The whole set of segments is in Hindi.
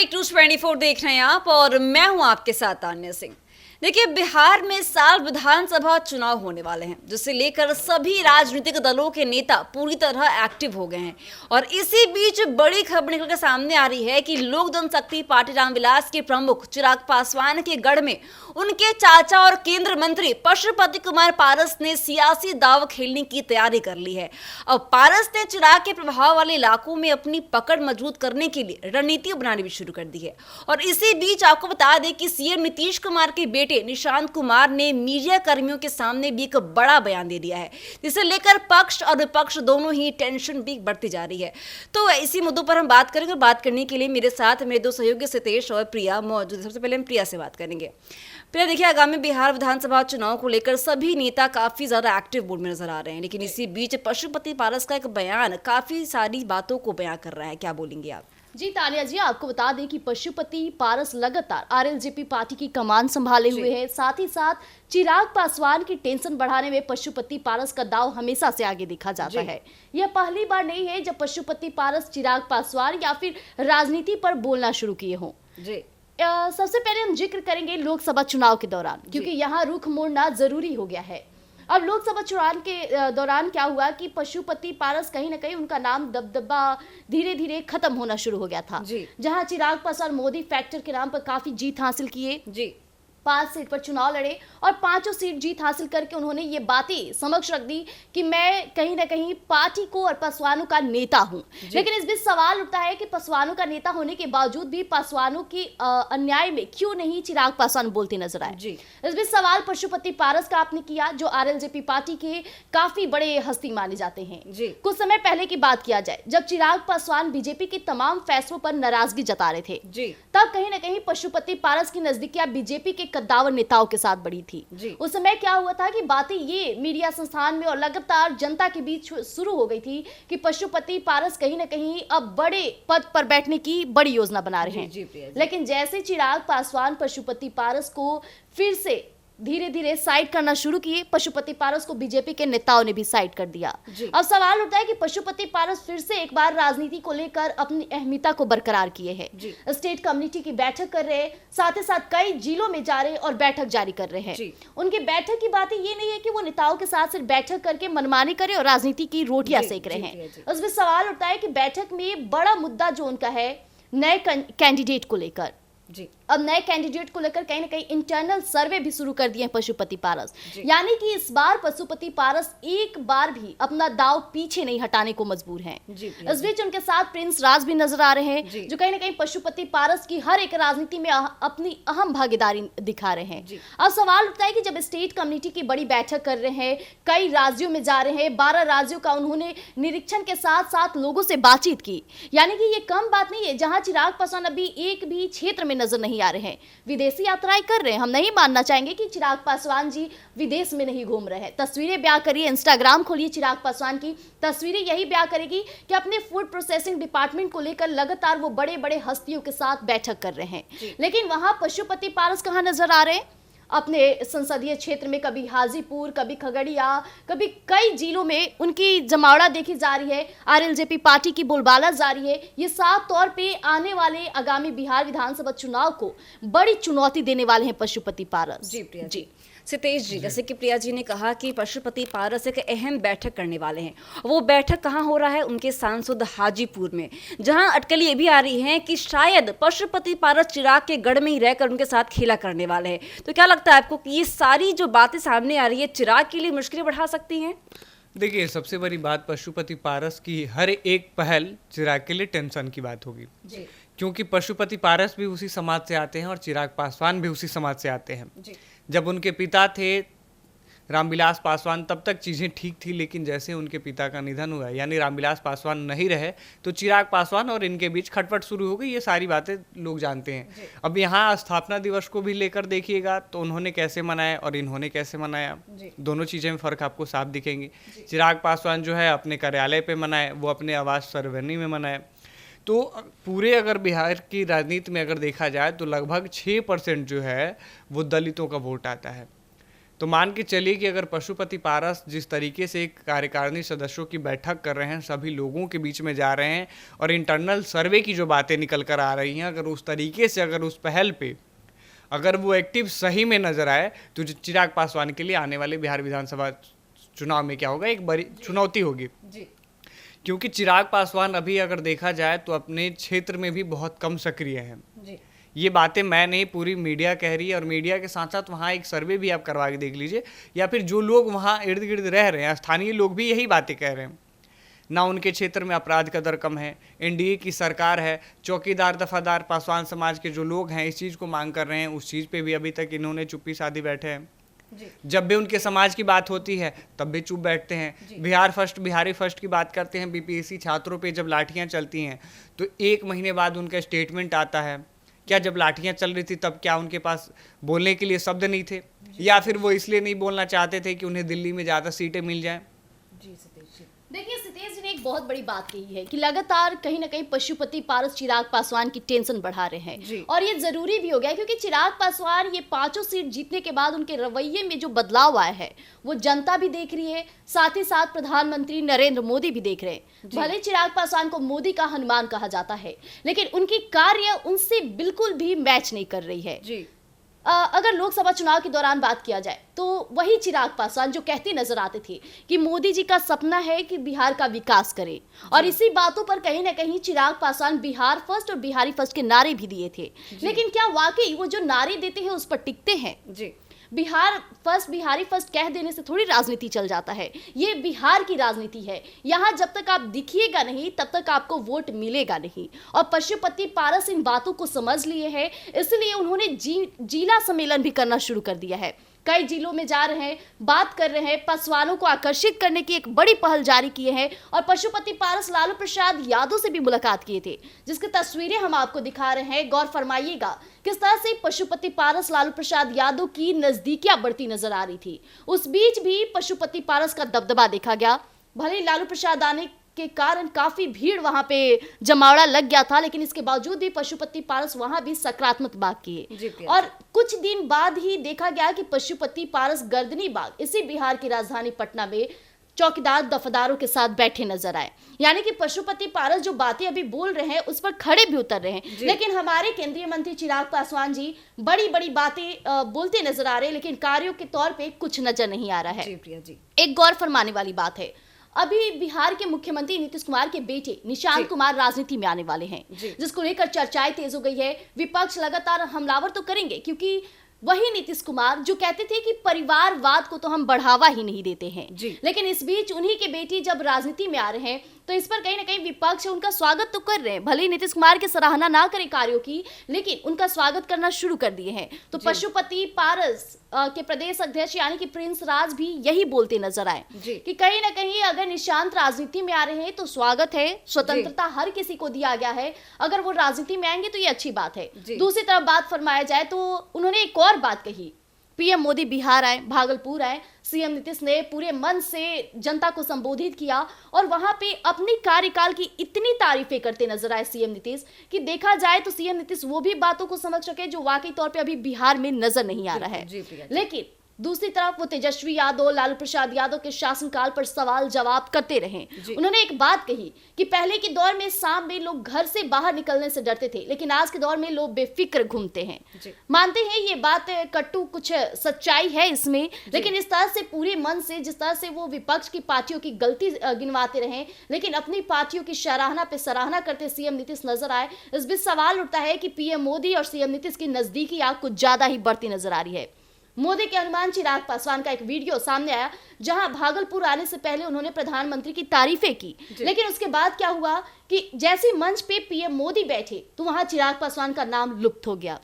एक न्यूज 24 देख रहे हैं आप और मैं हूं आपके साथ तान्या सिंह। देखिए, बिहार में साल विधानसभा चुनाव होने वाले हैं, जिसे लेकर सभी राजनीतिक दलों के नेता पूरी तरह एक्टिव हो गए हैं। और इसी बीच बड़ी खबर निकल कर सामने आ रही है कि लोक जनशक्ति पार्टी रामविलास के प्रमुख चिराग पासवान के गढ़ में उनके चाचा और केंद्र मंत्री पशुपति कुमार पारस ने सियासी दाव खेलने की तैयारी कर ली है। अब पारस ने चिराग के प्रभाव वाले इलाकों में अपनी पकड़ मजबूत करने के लिए रणनीति बनानी भी शुरू कर दी है। और इसी बीच आपको बता दें कि सीएम नीतीश कुमार के बेटे निशांत कुमार ने मीडिया कर्मियों के सामने भी एक बड़ा बयान दे दिया है, जिसे लेकर पक्ष और विपक्ष दोनों ही टेंशन भी बढ़ती जा रही है। तो इसी मुद्दों पर हम बात करेंगे। बात करने के लिए मेरे साथ मेरे दो सहयोगी सितेश और प्रिया मौजूद है। सबसे पहले हम प्रिया से बात करेंगे। प्रिया, देखिए, आगामी बिहार विधानसभा चुनाव को लेकर सभी नेता काफी ज्यादा एक्टिव मोड में नजर आ रहे हैं, लेकिन इसी बीच पशुपति पारस का एक बयान काफी सारी बातों को बयां कर रहा है। क्या बोलेंगे आप? जी तानिया जी, आपको बता दें कि पशुपति पारस लगातार आरएलजेपी पार्टी की कमान संभाले हुए हैं। साथ ही साथ चिराग पासवान की टेंशन बढ़ाने में पशुपति पारस का दाव हमेशा से आगे देखा जाता है। यह पहली बार नहीं है जब पशुपति पारस चिराग पासवान या फिर राजनीति पर बोलना शुरू किए हों। सबसे पहले हम जिक्र करेंगे लोकसभा चुनाव के दौरान, क्योंकि यहाँ रुख मोड़ना जरूरी हो गया है। अब लोकसभा चुनाव के दौरान क्या हुआ कि पशुपति पारस कहीं ना कहीं उनका नाम दबदबा धीरे धीरे खत्म होना शुरू हो गया था। जहां चिराग पासवान मोदी फैक्टर के नाम पर काफी जीत हासिल किए, 5 सीट पर चुनाव लड़े और 5 सीट जीत हासिल करके उन्होंने ये बातें समक्ष रख दी कि मैं कहीं ना कहीं पार्टी को और पासवानों का नेता हूं। लेकिन इस बीच सवाल उठता है कि पासवानों का नेता होने के बावजूद भी पासवानों की अन्याय में क्यों नहीं चिराग पासवान बोलते नजर आए। इस बीच सवाल पशुपति पारस का आपने किया, जो आरएलजेपी पार्टी के काफी बड़े हस्ती माने जाते हैं। कुछ समय पहले की बात किया जाए, जब चिराग पासवान बीजेपी के तमाम फैसलों पर नाराजगी जता रहे थे, तब कहीं ना कहीं पशुपति पारस की नजदीकियां बीजेपी के कद्दावर नेताओं के साथ बढ़ी थी। उस समय क्या हुआ था कि बातें ये मीडिया संस्थान में और लगातार जनता के बीच शुरू हो गई थी कि पशुपति पारस कहीं ना कहीं अब बड़े पद पर बैठने की बड़ी योजना बना रहे हैं। लेकिन जैसे चिराग पासवान पशुपति पारस को फिर से धीरे धीरे साइड करना शुरू किए, पशुपति पारस को बीजेपी के नेताओं ने भी साइड कर दिया। अब सवाल उठता है कि पशुपति पारस फिर से एक बार राजनीति को लेकर अपनी अहमियता को बरकरार किए हैं। स्टेट कमेटी की बैठक कर रहे हैं, साथ ही साथ कई जिलों में जा रहे हैं और बैठक जारी कर रहे हैं। उनकी बैठक की बातें ये नहीं है कि वो नेताओं के साथ सिर्फ बैठक करके मनमानी करे और राजनीति की रोटियां सेक रहे हैं। उसमें सवाल उठता है कि बैठक में बड़ा मुद्दा जो उनका है नए कैंडिडेट को लेकर। अब नए कैंडिडेट को लेकर कहीं ना कहीं इंटरनल सर्वे भी शुरू कर दिए हैं पशुपति पारस। यानी कि इस बार पशुपति पारस एक बार भी अपना दाव पीछे नहीं हटाने को मजबूर हैं। इस बीच उनके साथ प्रिंस राज भी नजर आ रहे हैं, जो कहीं ना कहीं पशुपति पारस की हर एक राजनीति में अपनी अहम भागीदारी दिखा रहे हैं। अब सवाल उठता है कि जब स्टेट कमेटी की बड़ी बैठक कर रहे हैं, कई राज्यों में जा रहे हैं, 12 राज्यों का उन्होंने निरीक्षण के साथ साथ लोगों से बातचीत की, यानी कि ये कम बात नहीं है। जहां चिराग पासवान अभी एक भी क्षेत्र में नजर नहीं आ रहे हैं, विदेशी यात्राएं कर रहे हैं। हम नहीं मानना चाहेंगे कि चिराग पासवान जी विदेश में नहीं घूम रहे हैं। तस्वीरें ब्याह करिए, इंस्टाग्राम खोलिए, चिराग पासवान की तस्वीरें यही ब्याह करेगी कि अपने फूड प्रोसेसिंग डिपार्टमेंट को लेकर लगातार वो बड़े बड़े हस्तियों के साथ बैठक कर रहे हैं। लेकिन वहां पशुपति पारस कहां नजर आ रहे हैं? अपने संसदीय क्षेत्र में कभी हाजीपुर, कभी खगड़िया, कभी कई जिलों में उनकी जमावड़ा देखी जा रही है। आरएलजेपी पार्टी की बोलबाला जारी है। ये साफ तौर पे आने वाले आगामी बिहार विधानसभा चुनाव को बड़ी चुनौती देने वाले हैं पशुपति पारस। जी सितेश जी, जैसे कि प्रिया जी ने कहा कि पशुपति पारस एक अहम बैठक करने वाले हैं। वो बैठक कहाँ हो रहा है? उनके सांसद हाजीपुर में, जहां अटकलें ये भी आ रही हैं कि शायद पशुपति पारस चिराग के गढ़ में ही रहकर उनके साथ खेला करने वाले हैं। तो क्या लगता है आपको कि ये सारी जो बातें सामने आ रही है चिराग के लिए मुश्किलें बढ़ा सकती हैं? देखिए, सबसे बड़ी बात पशुपति पारस की हर एक पहल चिराग के लिए टेंशन की बात होगी, क्योंकि पशुपति पारस भी उसी समाज से आते हैं और चिराग पासवान भी उसी समाज से आते हैं। जब उनके पिता थे रामविलास पासवान, तब तक चीज़ें ठीक थी, लेकिन जैसे उनके पिता का निधन हुआ, यानी रामविलास पासवान नहीं रहे, तो चिराग पासवान और इनके बीच खटपट शुरू हो गई। ये सारी बातें लोग जानते हैं। अब यहाँ स्थापना दिवस को भी लेकर देखिएगा तो उन्होंने कैसे मनाया और इन्होंने कैसे मनाया, दोनों चीज़ें में फ़र्क आपको साफ दिखेंगे। चिराग पासवान जो है अपने कार्यालय पर मनाए, वो अपने आवास सरवनी में मनाए। तो पूरे अगर बिहार की राजनीति में अगर देखा जाए तो लगभग 6% जो है वो दलितों का वोट आता है। तो मान के चलिए कि अगर पशुपति पारस जिस तरीके से एक कार्यकारिणी सदस्यों की बैठक कर रहे हैं, सभी लोगों के बीच में जा रहे हैं और इंटरनल सर्वे की जो बातें निकल कर आ रही हैं, अगर उस तरीके से, अगर उस पहल पे अगर वो एक्टिव सही में नजर आए, तो जो चिराग पासवान के लिए आने वाले बिहार विधानसभा चुनाव में क्या होगा, एक बड़ी चुनौती होगी। क्योंकि चिराग पासवान अभी अगर देखा जाए तो अपने क्षेत्र में भी बहुत कम सक्रिय हैं। ये बातें मैं नहीं, पूरी मीडिया कह रही है, और मीडिया के साथ साथ वहाँ एक सर्वे भी आप करवा के देख लीजिए, या फिर जो लोग वहाँ इर्द गिर्द रह रहे हैं, स्थानीय लोग भी यही बातें कह रहे हैं। ना उनके क्षेत्र में अपराध का दर कम है, एनडीए की सरकार है, चौकीदार दफादार पासवान समाज के जो लोग हैं इस चीज़ को मांग कर रहे हैं, उस चीज़ पे भी अभी तक इन्होंने चुप्पी साधी बैठे हैं। जब भी उनके समाज की बात होती है तब भी चुप बैठते हैं। बिहारी फर्स्ट की बात करते हैं, बीपीएससी छात्रों पे जब लाठियां चलती हैं तो 1 महीने बाद उनका स्टेटमेंट आता है। क्या जब लाठियां चल रही थी तब क्या उनके पास बोलने के लिए शब्द नहीं थे, या फिर वो इसलिए नहीं बोलना चाहते थे कि उन्हें दिल्ली में ज़्यादा सीटें मिल जाएं? देखिए, सितेश जी ने एक बहुत बड़ी बात कही है कि लगातार कहीं ना कहीं पशुपति पारस चिराग पासवान की टेंशन बढ़ा रहे हैं, और ये जरूरी भी हो गया क्योंकि चिराग पासवान ये 5 सीट जीतने के बाद उनके रवैये में जो बदलाव आया है वो जनता भी देख रही है, साथ ही साथ प्रधानमंत्री नरेंद्र मोदी भी देख रहे हैं। भले चिराग पासवान को मोदी का हनुमान कहा जाता है, लेकिन उनकी कार्य उनसे बिल्कुल भी मैच नहीं कर रही है। अगर लोकसभा चुनाव के दौरान बात किया जाए तो वही चिराग पासवान जो कहते नजर आते थे कि मोदी जी का सपना है कि बिहार का विकास करे, और इसी बातों पर कहीं ना कहीं चिराग पासवान बिहार फर्स्ट और बिहारी फर्स्ट के नारे भी दिए थे। लेकिन क्या वाकई वो जो नारे देते हैं उस पर टिकते हैं? बिहार फर्स्ट बिहारी फर्स्ट कह देने से थोड़ी राजनीति चल जाता है, ये बिहार की राजनीति है। यहाँ जब तक आप दिखिएगा नहीं तब तक आपको वोट मिलेगा नहीं, और पशुपति पारस इन बातों को समझ लिए हैं, इसलिए उन्होंने जिला सम्मेलन भी करना शुरू कर दिया है। कई जिलों में जा रहे हैं, बात कर रहे हैं, पासवानों को आकर्षित करने की एक बड़ी पहल जारी किए हैं, और पशुपति पारस लालू प्रसाद यादव से भी मुलाकात किए थे, जिसकी तस्वीरें हम आपको दिखा रहे हैं। गौर फरमाइएगा किस तरह से पशुपति पारस लालू प्रसाद यादव की नजदीकियां बढ़ती नजर आ रही थी। उस बीच भी पशुपति पारस का दबदबा देखा गया। भले लालू प्रसाद आने के कारण काफी भीड़ वहां पे जमावड़ा लग गया था, लेकिन इसके बावजूद भी पशुपति पारस वहां भी सकारात्मक बात किए, और कुछ दिन बाद ही देखा गया कि पशुपति पारस गर्दनी बाग, इसी बिहार की राजधानी पटना में चौकीदार दफादारों के साथ बैठे नजर आए। यानी कि पशुपति पारस जो बातें अभी बोल रहे हैं उस पर खड़े भी उतर रहे हैं, लेकिन हमारे केंद्रीय मंत्री चिराग पासवान जी बड़ी बड़ी बातें बोलते नजर आ रहे हैं, लेकिन कार्यों के तौर पे कुछ नजर नहीं आ रहा है। एक गौर फरमाने वाली बात है, अभी बिहार के मुख्यमंत्री नीतीश कुमार के बेटे निशांत कुमार राजनीति में आने वाले हैं, जिसको लेकर चर्चाएं तेज हो गई है। विपक्ष लगातार हमलावर तो करेंगे, क्योंकि वही नीतीश कुमार जो कहते थे कि परिवारवाद को तो हम बढ़ावा ही नहीं देते हैं, लेकिन इस बीच उन्हीं के बेटी जब राजनीति में आ रहे हैं तो इस पर कहीं ना कहीं विपक्ष उनका स्वागत तो कर रहे हैं। भले ही नीतीश कुमार की सराहना ना करें कार्यों की, लेकिन उनका स्वागत करना शुरू कर दिए हैं। तो पशुपति पारस के प्रदेश अध्यक्ष यानी कि प्रिंस राज भी यही बोलते नजर आए कि कहीं ना कहीं अगर निशांत राजनीति में आ रहे हैं तो स्वागत है, स्वतंत्रता हर किसी को दिया गया है, अगर वो राजनीति में आएंगे तो ये अच्छी बात है। दूसरी तरफ बात फरमाया जाए तो उन्होंने एक और बात कही, पीएम मोदी बिहार आए, भागलपुर आए, सीएम नीतीश ने पूरे मन से जनता को संबोधित किया, और वहां पे अपनी कार्यकाल की इतनी तारीफें करते नजर आए सीएम नीतीश कि देखा जाए तो सीएम नीतीश वो भी बातों को समझ सके जो वाकई तौर पे अभी बिहार में नजर नहीं आ रहा है। लेकिन दूसरी तरफ वो तेजस्वी यादव, लालू प्रसाद यादव के शासनकाल पर सवाल जवाब करते रहे। उन्होंने एक बात कही कि पहले के दौर में शाम में लोग घर से बाहर निकलने से डरते थे, लेकिन आज के दौर में लोग बेफिक्र घूमते हैं। मानते हैं ये बात कट्टू, कुछ सच्चाई है इसमें, लेकिन इस तरह से पूरे मन से, जिस तरह से वो विपक्ष की पार्टियों की गलती गिनवाते रहे, लेकिन अपनी पार्टियों की सराहना पे सराहना करते सीएम नीतीश नजर आए। इस बीच सवाल उठता है कि पीएम मोदी और सीएम नीतीश की नजदीकी आग कुछ ज्यादा ही बढ़ती नजर आ रही है। मोदी के हनुमान चिराग पासवान का एक वीडियो सामने आया, जहां भागलपुर आने से पहले उन्होंने प्रधानमंत्री की तारीफें की, लेकिन उसके बाद क्या हुआ कि जैसे मंच पे पीएम मोदी बैठे तो वहां चिराग पासवान का नाम लुप्त हो गया।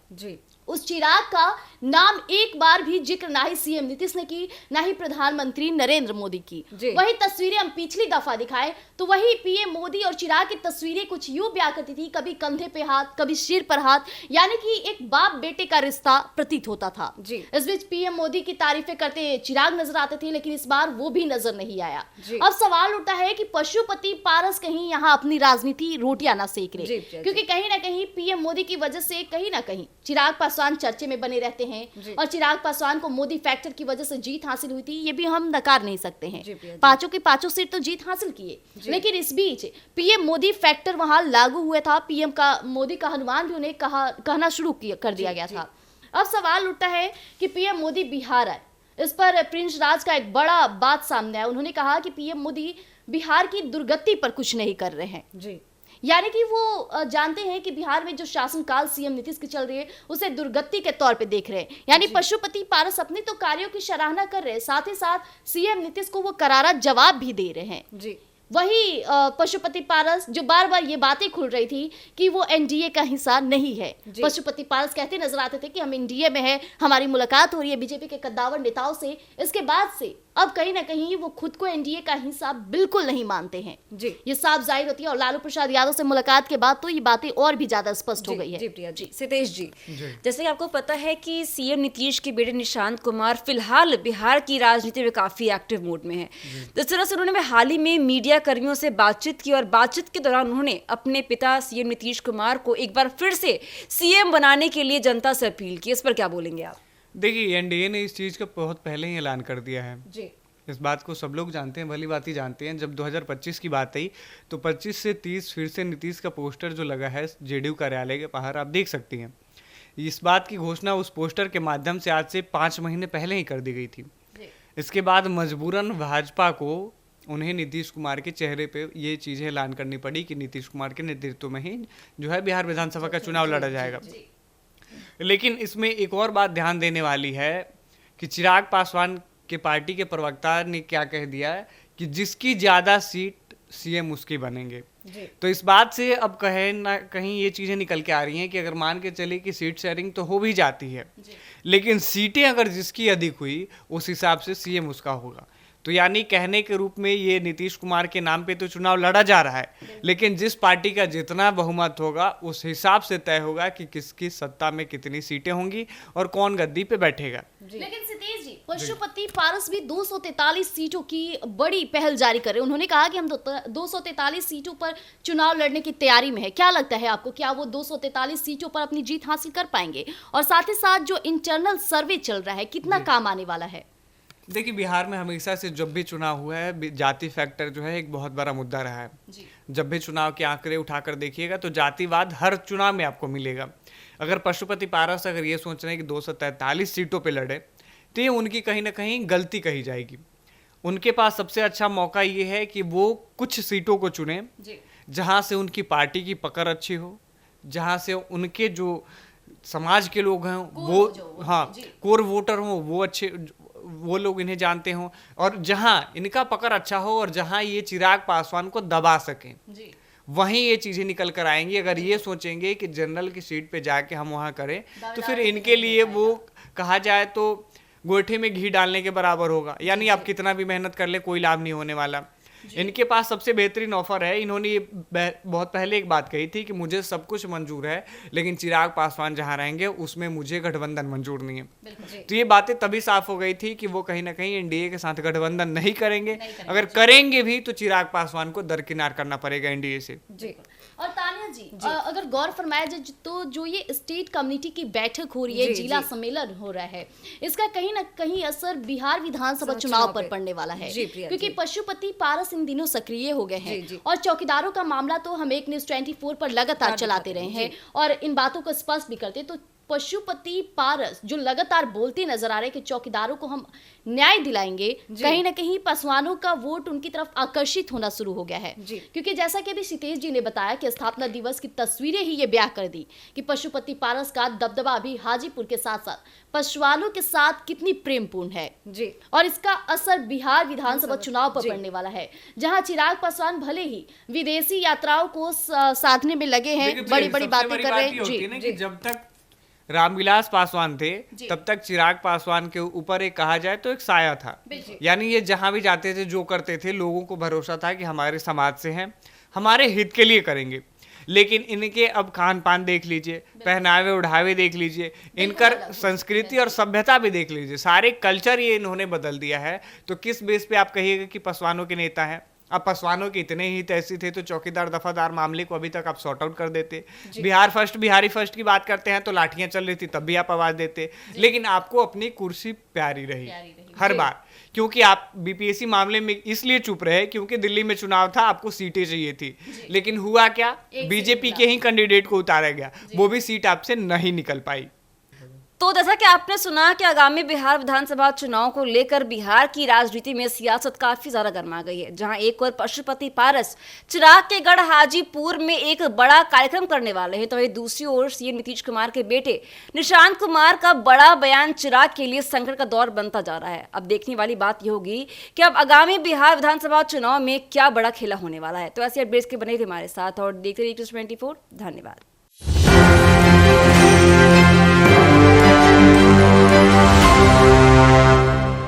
उस चिराग का नाम एक बार भी जिक्र ना ही सीएम नीतीश ने की, ना ही प्रधानमंत्री नरेंद्र मोदी की। वही तस्वीरें हम पिछली दफा दिखाए तो वही पीएम मोदी और चिराग की तस्वीरें कुछ यूं ब्याह करती थी, कभी कंधे पे हाथ, कभी सिर पर हाथ, यानी कि एक बाप बेटे का रिश्ता प्रतीत होता था। इस बीच पीएम मोदी की तारीफें करते चिराग नजर आते थे, लेकिन इस बार वो भी नजर नहीं आया। अब सवाल उठता है कि पशुपति पारस कहीं यहाँ अपनी राजनीति रोटियां ना सेक रहे, क्योंकि कहीं ना कहीं पीएम मोदी की वजह से कहीं ना कहीं चिराग पासवान चर्चे में बने रहते हैं। हैं और चिराग पासवान को मोदी फैक्टर की वजह से जीत हासिल हुई थी, ये भी हम नकार नहीं सकते हैं। जी प्रिया जी। पांचों की पांचों सीट तो जीत हासिल किए, लेकिन इस बीच पीएम मोदी फैक्टर वहां लागू हुआ था। पीएम का मोदी का अनुमान भी उन्हें कहना शुरू कर दिया गया था। अब सवाल उठता है कि पीएम मोदी बिहार आए, इस पर प्रिंस राज का एक बड़ा बात सामने आया। उन्होंने कहा कि पीएम मोदी बिहार की दुर्गति पर कुछ नहीं कर रहे हैं, जी यानी कि वो जानते हैं कि बिहार में जो शासनकाल सीएम नीतीश की चल रही है उसे दुर्गति के तौर पे देख रहे हैं। यानी पशुपति पारस अपने तो कार्यों की सराहना कर रहे हैं, साथ ही साथ सीएम नीतीश को वो करारा जवाब भी दे रहे हैं। जी वही पशुपति पारस जो बार बार ये बातें खुल रही थी कि वो एनडीए का हिस्सा नहीं है। पशुपति पारस कहते नजर आते थे कि हम एनडीए में हैं, हमारी मुलाकात हो रही है बीजेपी के कद्दावर नेताओं से। इसके बाद से अब कहीं ना कहीं वो खुद को एनडीए का हिस्सा बिल्कुल नहीं मानते हैं। जी ये साफ जाहिर होती है और लालू प्रसाद यादव से मुलाकात के बाद तो ये बातें और भी ज्यादा स्पष्ट हो गई है। जी प्रिया जी। सितेश जी, जैसे कि आपको पता है कि सीएम नीतीश के बेटे निशांत कुमार फिलहाल बिहार की राजनीति में काफी एक्टिव मोड में है। जिस तरह से उन्होंने हाल ही में मीडिया कर्मियों से बातचीत की और बातचीत के दौरान उन्होंने अपने पिता सीएम नीतीश कुमार को एक बार फिर से सीएम बनाने के लिए जनता से अपील की। इस पर क्या बोलेंगे आप? देखिए, एनडीए ने इस चीज़ का बहुत पहले ही ऐलान कर दिया है। जी इस बात को सब लोग जानते हैं, भली बात ही जानते हैं। जब 2025 की बात आई तो 25 से 30 फिर से नीतीश का पोस्टर जो लगा है जेडीयू कार्यालय के बाहर, आप देख सकती हैं। इस बात की घोषणा उस पोस्टर के माध्यम से आज से 5 महीने पहले ही कर दी गई थी। इसके बाद मजबूरन भाजपा को उन्हें नीतीश कुमार के चेहरे पे ये चीज़ें ऐलान करनी पड़ी कि नीतीश कुमार के नेतृत्व में ही जो है बिहार विधानसभा का चुनाव लड़ा जाएगा। लेकिन इसमें एक और बात ध्यान देने वाली है कि चिराग पासवान के पार्टी के प्रवक्ता ने क्या कह दिया है कि जिसकी ज़्यादा सीट सीएम उसकी बनेंगे। तो इस बात से अब कहीं ना कहीं ये चीज़ें निकल के आ रही हैं कि अगर मान के चले कि सीट शेयरिंग तो हो भी जाती है, लेकिन सीटें अगर जिसकी अधिक हुई उस हिसाब से सीएम उसका होगा। तो यानी कहने के रूप में ये नीतीश कुमार के नाम पे तो चुनाव लड़ा जा रहा है, लेकिन जिस पार्टी का जितना बहुमत होगा उस हिसाब से तय होगा कि किसकी सत्ता में कितनी सीटें होंगी और कौन गद्दी पे बैठेगा। लेकिन सितेश जी, पशुपति पारस भी 243 सीटों की बड़ी पहल जारी कर रहे हैं। उन्होंने कहा कि हम 243 सीटों पर चुनाव लड़ने की तैयारी में है। क्या लगता है आपको, क्या वो 243 सीटों पर अपनी जीत हासिल कर पाएंगे? और साथ ही साथ जो इंटरनल सर्वे चल रहा है कितना काम आने वाला है? देखिए, बिहार में हमेशा से जब भी चुनाव हुआ है जाति फैक्टर जो है एक बहुत बड़ा मुद्दा रहा है। जब भी चुनाव के आंकड़े उठाकर देखिएगा तो जातिवाद हर चुनाव में आपको मिलेगा। अगर पशुपति पारस अगर ये सोच रहे हैं कि 243 सीटों पे लड़े तो ये उनकी कहीं ना कहीं गलती कही जाएगी। उनके पास सबसे अच्छा मौका ये है कि वो कुछ सीटों को चुने जहाँ से उनकी पार्टी की पकड़ अच्छी हो, जहाँ से उनके जो समाज के लोग हैं वो कोर वोटर हों वो अच्छे, वो लोग इन्हें जानते हों, और जहां इनका पकड़ अच्छा हो और जहां ये चिराग पासवान को दबा सकें वहीं ये चीजें निकल कर आएंगी। अगर ये सोचेंगे कि जनरल की सीट पे जाके हम वहां करें तो फिर इनके लिए वो कहा जाए तो गोईठे में घी डालने के बराबर होगा। यानी आप कितना भी मेहनत कर ले कोई लाभ नहीं होने वाला। इनके पास सबसे बेहतरीन ऑफर है। इन्होंने ये बहुत पहले एक बात कही थी कि मुझे सब कुछ मंजूर है लेकिन चिराग पासवान जहां रहेंगे उसमें मुझे गठबंधन मंजूर नहीं है। तो ये बातें तभी साफ हो गई थी कि वो कहीं ना कहीं एनडीए के साथ गठबंधन नहीं करेंगे। अगर करेंगे भी तो चिराग पासवान को दरकिनार करना पड़ेगा एनडीए से। और तानिया जी, अगर गौर फरमाया जाए तो जो ये स्टेट कम्युनिटी की बैठक हो रही है, जिला सम्मेलन हो रहा है, इसका कहीं ना कहीं असर बिहार विधानसभा चुनाव पर पड़ने वाला है। क्योंकि पशुपति पारस इन दिनों सक्रिय हो गए हैं और चौकीदारों का मामला तो हम एक न्यूज़ 24 पर लगातार चलाते रहे हैं और इन बातों को स्पष्ट भी करते। तो पशुपति पारस जो लगातार बोलते नजर आ रहे हैं कि चौकीदारों को हम न्याय दिलाएंगे, कहीं ना कहीं पासवानों का वोट उनकी तरफ आकर्षित होना शुरू हो गया है। क्योंकि जैसा कि अभी सितेश जी ने बताया कि स्थापना दिवस की तस्वीरें ही ये बयां कर दी कि पशुपति पारस का दबदबा अभी हाजीपुर के साथ साथ पासवानों के साथ कितनी प्रेमपूर्ण है और इसका असर बिहार विधानसभा चुनाव पर पड़ने वाला है, जहां चिराग पासवान भले ही विदेशी यात्राओं को साधने में लगे हैं, बड़ी बड़ी बातें कर रहे हैं। जब तक रामविलास पासवान थे तब तक चिराग पासवान के ऊपर एक कहा जाए तो एक साया था। यानी ये जहां भी जाते थे जो करते थे लोगों को भरोसा था कि हमारे समाज से हैं, हमारे हित के लिए करेंगे। लेकिन इनके अब खान पान देख लीजिए, पहनावे उढ़ावे देख लीजिए, इनका संस्कृति और सभ्यता भी देख लीजिए, सारे कल्चर ये इन्होंने बदल दिया है। तो किस बेस पे आप कहिएगा कि पासवानों के नेता हैं? अब पासवानों के इतने ही तैसी थे तो चौकीदार दफादार मामले को अभी तक आप सॉर्ट आउट कर देते। बिहारी फर्स्ट की बात करते हैं तो लाठियां चल रही थी तब भी आप आवाज देते, लेकिन आपको अपनी कुर्सी प्यारी रही हर बार, क्योंकि आप बीपीएससी मामले में इसलिए चुप रहे क्योंकि दिल्ली में चुनाव था, आपको सीटें चाहिए थी। लेकिन हुआ क्या, बीजेपी के ही कैंडिडेट को उतारा गया, वो भी सीट आपसे नहीं निकल पाई। तो जैसा कि आपने सुना कि आगामी बिहार विधानसभा चुनाव को लेकर बिहार की राजनीति में सियासत काफी ज्यादा गर्मा गई है, जहां एक और पशुपति पारस चिराग के गढ़ हाजीपुर में एक बड़ा कार्यक्रम करने वाले हैं, तो वहीं दूसरी ओर सीएम नीतीश कुमार के बेटे निशांत कुमार का बड़ा बयान चिराग के लिए संकट का दौर बनता जा रहा है। अब देखने वाली बात यह होगी कि अब आगामी बिहार विधानसभा चुनाव में क्या बड़ा खेला होने वाला है। तो ऐसे अपडेट्स के बने रहिए हमारे साथ और देखते रहिए 24। धन्यवाद।